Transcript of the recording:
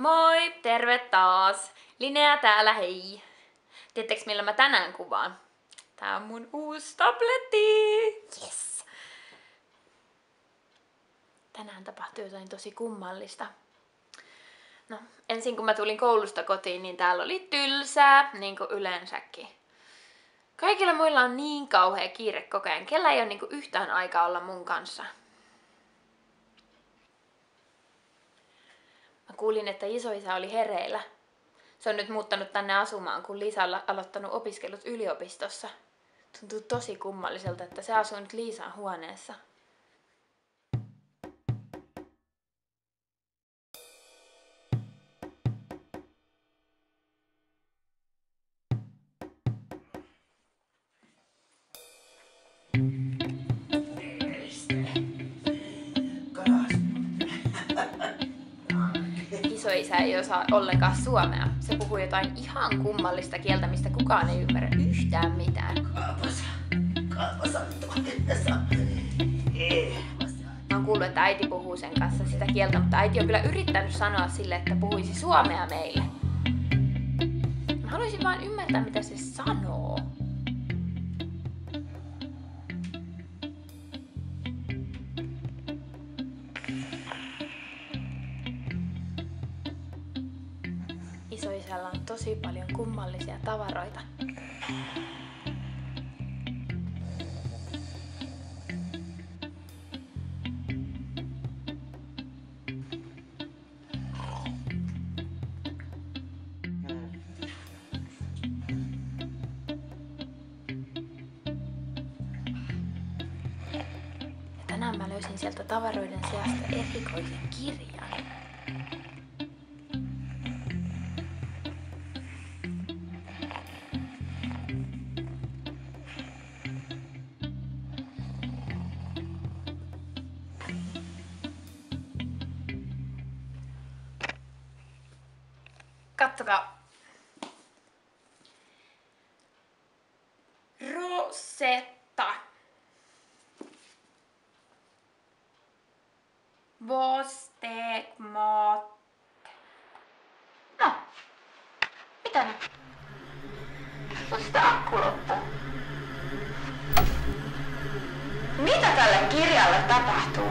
Moi, terve taas. Linnea täällä, hei. Tiedättekö millä mä tänään kuvaan? Tää on mun uusi tabletti. Yes. Tänään tapahtui jotain tosi kummallista. No, ensin kun mä tulin koulusta kotiin, niin täällä oli tylsää, niin kuin yleensäkin. Kaikilla muilla on niin kauhea kiire koko ajan. Kellä ei ole niin kuin yhtään aikaa olla mun kanssa. Mä kuulin, että isoisä oli hereillä. Se on nyt muuttanut tänne asumaan, kun Liisa on aloittanut opiskelut yliopistossa. Tuntuu tosi kummalliselta, että se asuu nyt Liisan huoneessa. Isoisä ei osaa ollenkaan suomea. Se puhuu jotain ihan kummallista kieltä, mistä kukaan ei ymmärrä yhtään mitään. Mä oon kuullut, että äiti puhuu sen kanssa sitä kieltä, mutta äiti on kyllä yrittänyt sanoa sille, että puhuisi suomea meille. Mä haluaisin vaan ymmärtää, mitä se sanoo. Isoisällä on tosi paljon kummallisia tavaroita. Ja tänään mä löysin sieltä tavaroiden seasta erikoisen kirjan. Kattokaa. Rosetta. Vostegmat. No, mitä nyt? Musta akku loppuu. Mitä tälle kirjalle tapahtuu?